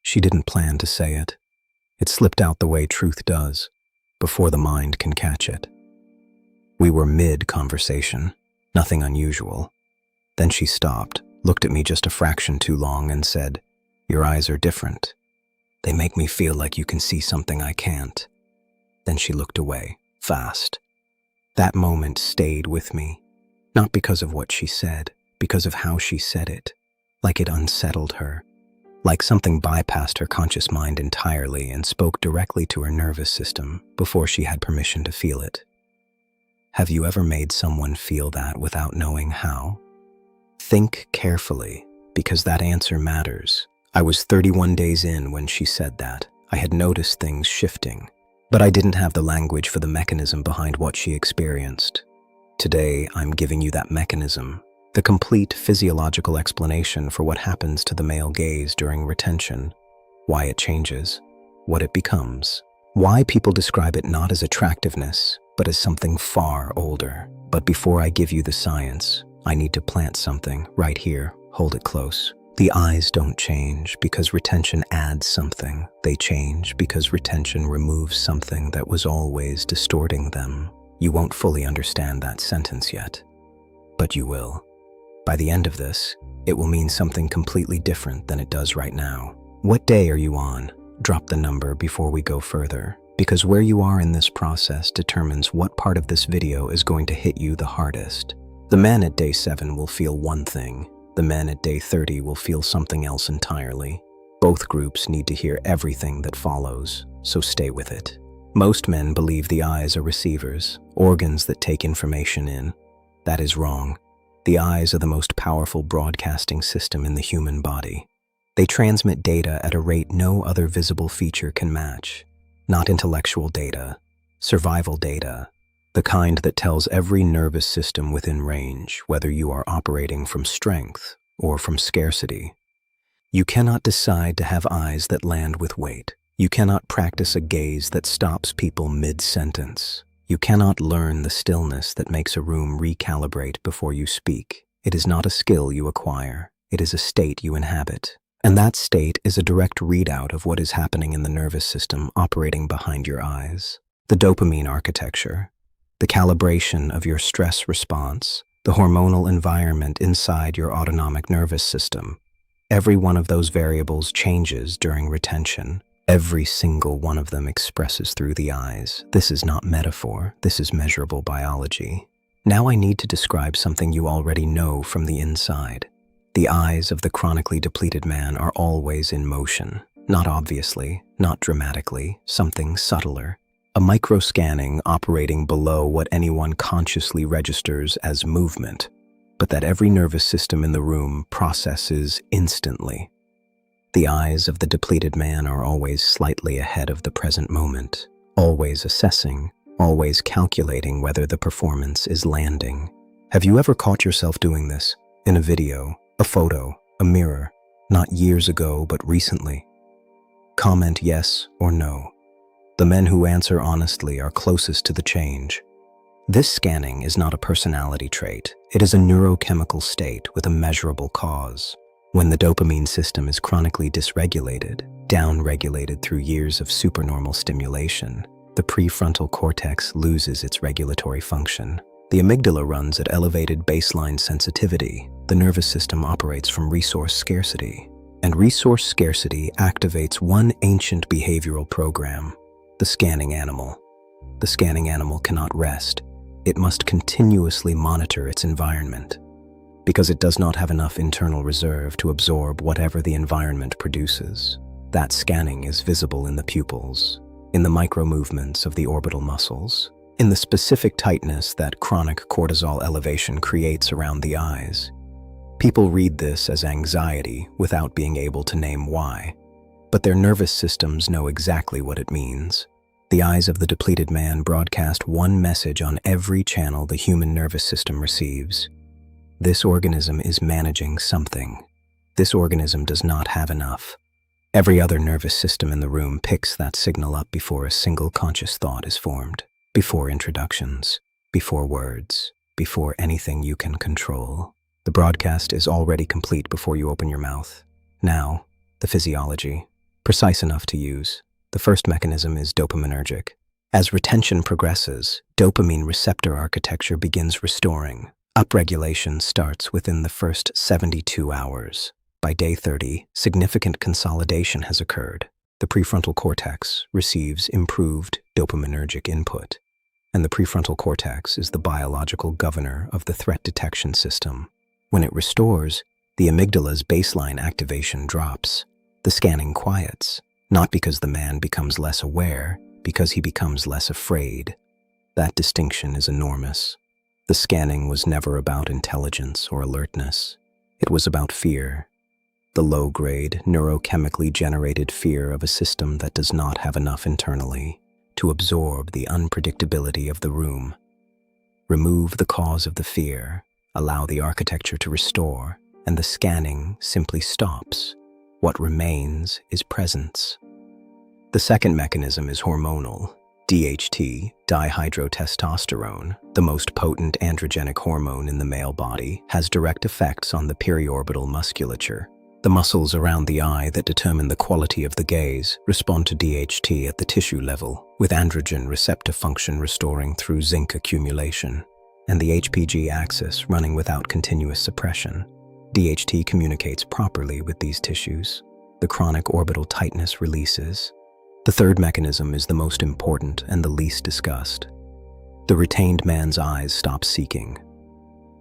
She didn't plan to say it. It slipped out the way truth does, before the mind can catch it. We were mid-conversation, nothing unusual. Then she stopped, looked at me just a fraction too long and said, "Your eyes are different. They make me feel like you can see something I can't." Then she looked away, fast. That moment stayed with me, not because of what she said, because of how she said it, like it unsettled her, like something bypassed her conscious mind entirely and spoke directly to her nervous system before she had permission to feel it. Have you ever made someone feel that without knowing how? Think carefully, because that answer matters. I was 31 days in when she said that. I had noticed things shifting, but I didn't have the language for the mechanism behind what she experienced. Today, I'm giving you that mechanism, the complete physiological explanation for what happens to the male gaze during retention, why it changes, what it becomes, why people describe it not as attractiveness, but as something far older. But before I give you the science, I need to plant something right here. Hold it close. The eyes don't change because retention adds something. They change because retention removes something that was always distorting them. You won't fully understand that sentence yet, but you will. By the end of this, it will mean something completely different than it does right now. What day are you on? Drop the number before we go further, because where you are in this process determines what part of this video is going to hit you the hardest. The man at day 7 will feel one thing. The men at day 30 will feel something else entirely. Both groups need to hear everything that follows, so stay with it. Most men believe the eyes are receivers, organs that take information in. That is wrong. The eyes are the most powerful broadcasting system in the human body. They transmit data at a rate no other visible feature can match. Not intellectual data, survival data, the kind that tells every nervous system within range whether you are operating from strength or from scarcity. You cannot decide to have eyes that land with weight. You cannot practice a gaze that stops people mid-sentence. You cannot learn the stillness that makes a room recalibrate before you speak. It is not a skill you acquire. It is a state you inhabit. And that state is a direct readout of what is happening in the nervous system operating behind your eyes. The dopamine architecture, the calibration of your stress response, the hormonal environment inside your autonomic nervous system. Every one of those variables changes during retention. Every single one of them expresses through the eyes. This is not metaphor. This is measurable biology. Now I need to describe something you already know from the inside. The eyes of the chronically depleted man are always in motion. Not obviously, not dramatically, something subtler. A microscanning operating below what anyone consciously registers as movement, but that every nervous system in the room processes instantly. The eyes of the depleted man are always slightly ahead of the present moment, always assessing, always calculating whether the performance is landing. Have you ever caught yourself doing this? In a video, a photo, a mirror, not years ago but recently? Comment yes or no. The men who answer honestly are closest to the change. This scanning is not a personality trait. It is a neurochemical state with a measurable cause. When the dopamine system is chronically dysregulated, downregulated through years of supernormal stimulation, the prefrontal cortex loses its regulatory function. The amygdala runs at elevated baseline sensitivity. The nervous system operates from resource scarcity. And resource scarcity activates one ancient behavioral program: the scanning animal. The scanning animal cannot rest. It must continuously monitor its environment, because it does not have enough internal reserve to absorb whatever the environment produces. That scanning is visible in the pupils, in the micro-movements of the orbital muscles, in the specific tightness that chronic cortisol elevation creates around the eyes. People read this as anxiety without being able to name why. But their nervous systems know exactly what it means. The eyes of the depleted man broadcast one message on every channel the human nervous system receives. This organism is managing something. This organism does not have enough. Every other nervous system in the room picks that signal up before a single conscious thought is formed, before introductions, before words, before anything you can control. The broadcast is already complete before you open your mouth. Now, the physiology. precise enough to use. The first mechanism is dopaminergic. As retention progresses, dopamine receptor architecture begins restoring. Upregulation starts within the first 72 hours. By day 30, significant consolidation has occurred. The prefrontal cortex receives improved dopaminergic input, and the prefrontal cortex is the biological governor of the threat detection system. When it restores, the amygdala's baseline activation drops. The scanning quiets, not because the man becomes less aware, because he becomes less afraid. That distinction is enormous. The scanning was never about intelligence or alertness. It was about fear. The low-grade, neurochemically generated fear of a system that does not have enough internally to absorb the unpredictability of the room. Remove the cause of the fear, allow the architecture to restore, and the scanning simply stops. What remains is presence. The second mechanism is hormonal. DHT, dihydrotestosterone, the most potent androgenic hormone in the male body, has direct effects on the periorbital musculature. The muscles around the eye that determine the quality of the gaze respond to DHT at the tissue level, with androgen receptor function restoring through zinc accumulation, and the HPG axis running without continuous suppression. DHT communicates properly with these tissues. The chronic orbital tightness releases. The third mechanism is the most important and the least discussed. The retained man's eyes stop seeking.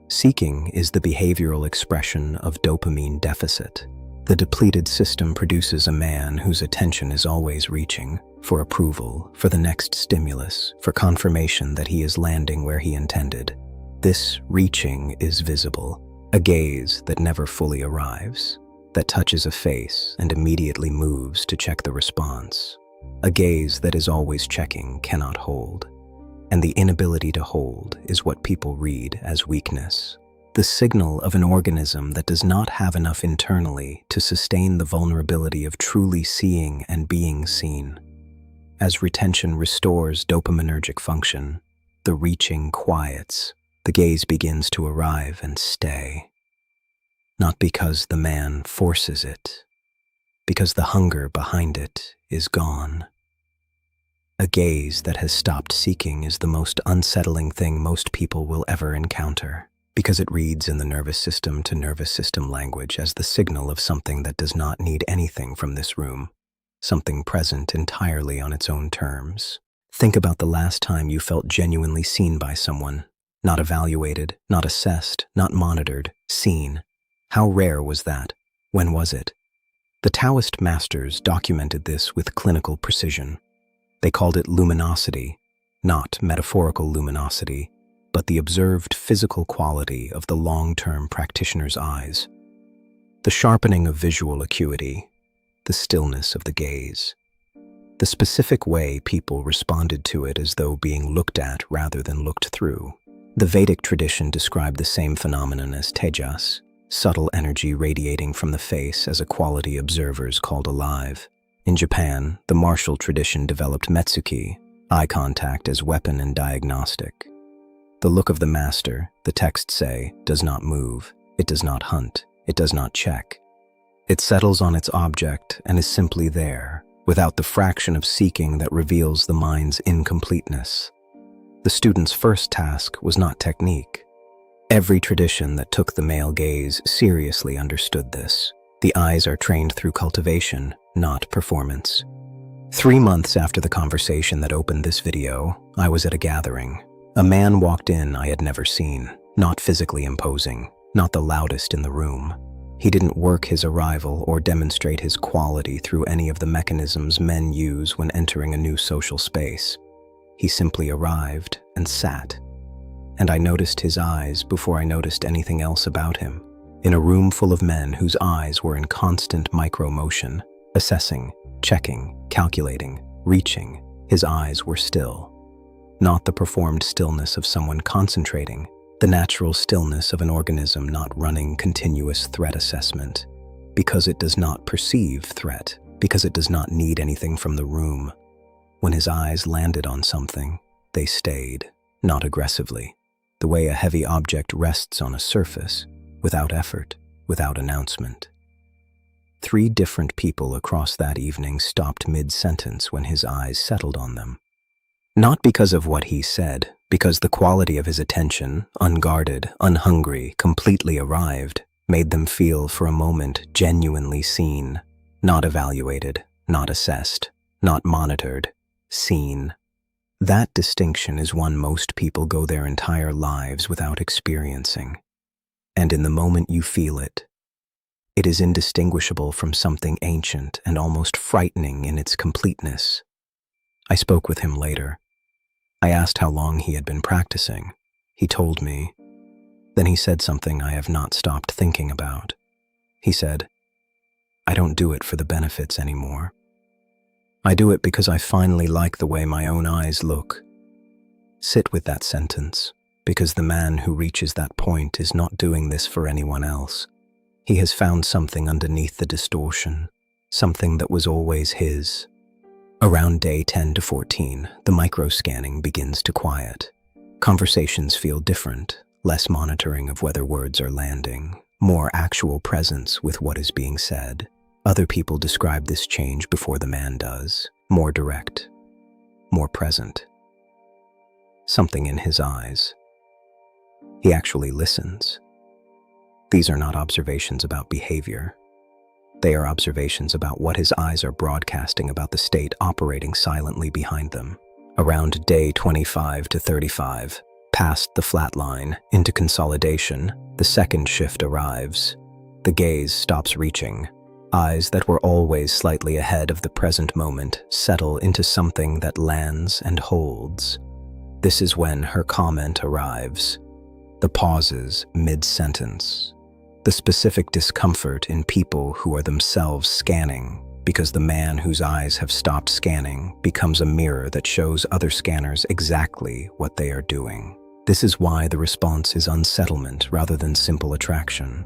Seeking is the behavioral expression of dopamine deficit. The depleted system produces a man whose attention is always reaching for approval, for the next stimulus, for confirmation that he is landing where he intended. This reaching is visible, a gaze that never fully arrives, that touches a face and immediately moves to check the response. A gaze that is always checking cannot hold. And the inability to hold is what people read as weakness. The signal of an organism that does not have enough internally to sustain the vulnerability of truly seeing and being seen. As retention restores dopaminergic function, the reaching quiets, the gaze begins to arrive and stay. Not because the man forces it, because the hunger behind it is gone. A gaze that has stopped seeking is the most unsettling thing most people will ever encounter, because it reads in the nervous system to nervous system language as the signal of something that does not need anything from this room, something present entirely on its own terms. Think about the last time you felt genuinely seen by someone, not evaluated, not assessed, not monitored, seen. How rare was that? When was it? The Taoist masters documented this with clinical precision. They called it luminosity, not metaphorical luminosity, but the observed physical quality of the long-term practitioner's eyes. The sharpening of visual acuity, the stillness of the gaze, the specific way people responded to it as though being looked at rather than looked through. The Vedic tradition described the same phenomenon as tejas, subtle energy radiating from the face as a quality observers called alive. In Japan, the martial tradition developed metsuki, eye contact as weapon and diagnostic. The look of the master, the texts say, does not move, it does not hunt, it does not check. It settles on its object and is simply there, without the fraction of seeking that reveals the mind's incompleteness. The student's first task was not technique. Every tradition that took the male gaze seriously understood this. The eyes are trained through cultivation, not performance. 3 months after the conversation that opened this video, I was at a gathering. A man walked in I had never seen, not physically imposing, not the loudest in the room. He didn't work his arrival or demonstrate his quality through any of the mechanisms men use when entering a new social space. He simply arrived and sat. And I noticed his eyes before I noticed anything else about him. In a room full of men whose eyes were in constant micro-motion, assessing, checking, calculating, reaching, his eyes were still. Not the performed stillness of someone concentrating, the natural stillness of an organism not running continuous threat assessment, because it does not perceive threat, because it does not need anything from the room. When his eyes landed on something, they stayed, not aggressively, the way a heavy object rests on a surface, without effort, without announcement. 3 different people across that evening stopped mid-sentence when his eyes settled on them. Not because of what he said, because the quality of his attention, unguarded, unhungry, completely arrived, made them feel for a moment genuinely seen, not evaluated, not assessed, not monitored, seen. That distinction is one most people go their entire lives without experiencing. And in the moment you feel it, it is indistinguishable from something ancient and almost frightening in its completeness. I spoke with him later. I asked how long he had been practicing. He told me. Then he said something I have not stopped thinking about. He said, "I don't do it for the benefits anymore. I do it because I finally like the way my own eyes look." Sit with that sentence, because the man who reaches that point is not doing this for anyone else. He has found something underneath the distortion, something that was always his. Around day 10 to 14, the microscanning begins to quiet. Conversations feel different, less monitoring of whether words are landing, more actual presence with what is being said. Other people describe this change before the man does. More direct, more present. Something in his eyes. He actually listens. These are not observations about behavior. They are observations about what his eyes are broadcasting about the state operating silently behind them. Around day 25 to 35, past the flat line, into consolidation, the second shift arrives. The gaze stops reaching. Eyes that were always slightly ahead of the present moment settle into something that lands and holds. This is when her comment arrives. The pauses mid-sentence. The specific discomfort in people who are themselves scanning, because the man whose eyes have stopped scanning becomes a mirror that shows other scanners exactly what they are doing. This is why the response is unsettlement rather than simple attraction.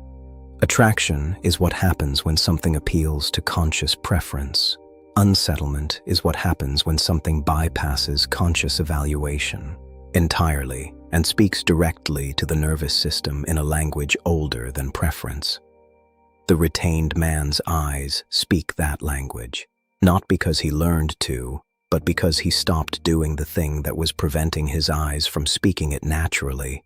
Attraction is what happens when something appeals to conscious preference. Unsettlement is what happens when something bypasses conscious evaluation entirely and speaks directly to the nervous system in a language older than preference. The retained man's eyes speak that language, not because he learned to, but because he stopped doing the thing that was preventing his eyes from speaking it naturally.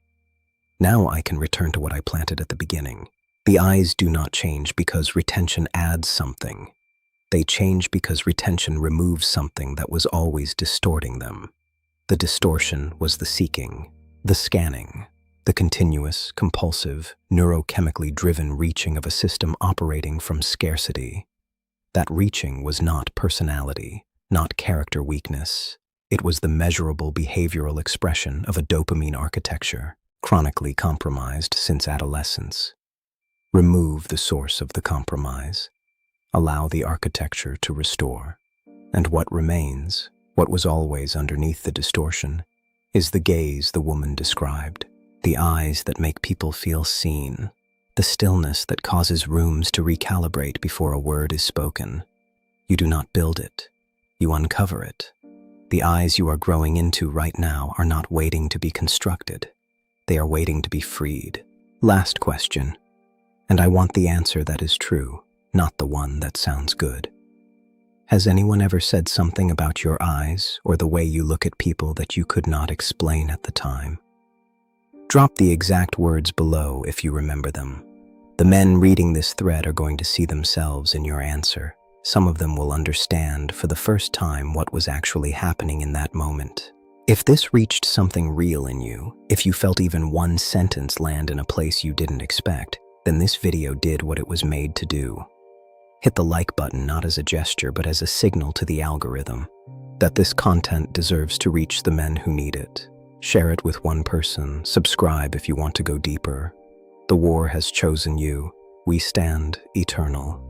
Now I can return to what I planted at the beginning. The eyes do not change because retention adds something. They change because retention removes something that was always distorting them. The distortion was the seeking, the scanning, the continuous, compulsive, neurochemically driven reaching of a system operating from scarcity. That reaching was not personality, not character weakness. It was the measurable behavioral expression of a dopamine architecture, chronically compromised since adolescence. Remove the source of the compromise. Allow the architecture to restore. And what remains, what was always underneath the distortion, is the gaze the woman described, the eyes that make people feel seen, the stillness that causes rooms to recalibrate before a word is spoken. You do not build it, you uncover it. The eyes you are growing into right now are not waiting to be constructed. They are waiting to be freed. Last question, and I want the answer that is true, not the one that sounds good. Has anyone ever said something about your eyes or the way you look at people that you could not explain at the time? Drop the exact words below if you remember them. The men reading this thread are going to see themselves in your answer. Some of them will understand for the first time what was actually happening in that moment. If this reached something real in you, if you felt even one sentence land in a place you didn't expect, then this video did what it was made to do. Hit the like button not as a gesture but as a signal to the algorithm that this content deserves to reach the men who need it. Share it with one person. Subscribe if you want to go deeper. The war has chosen you. We stand eternal.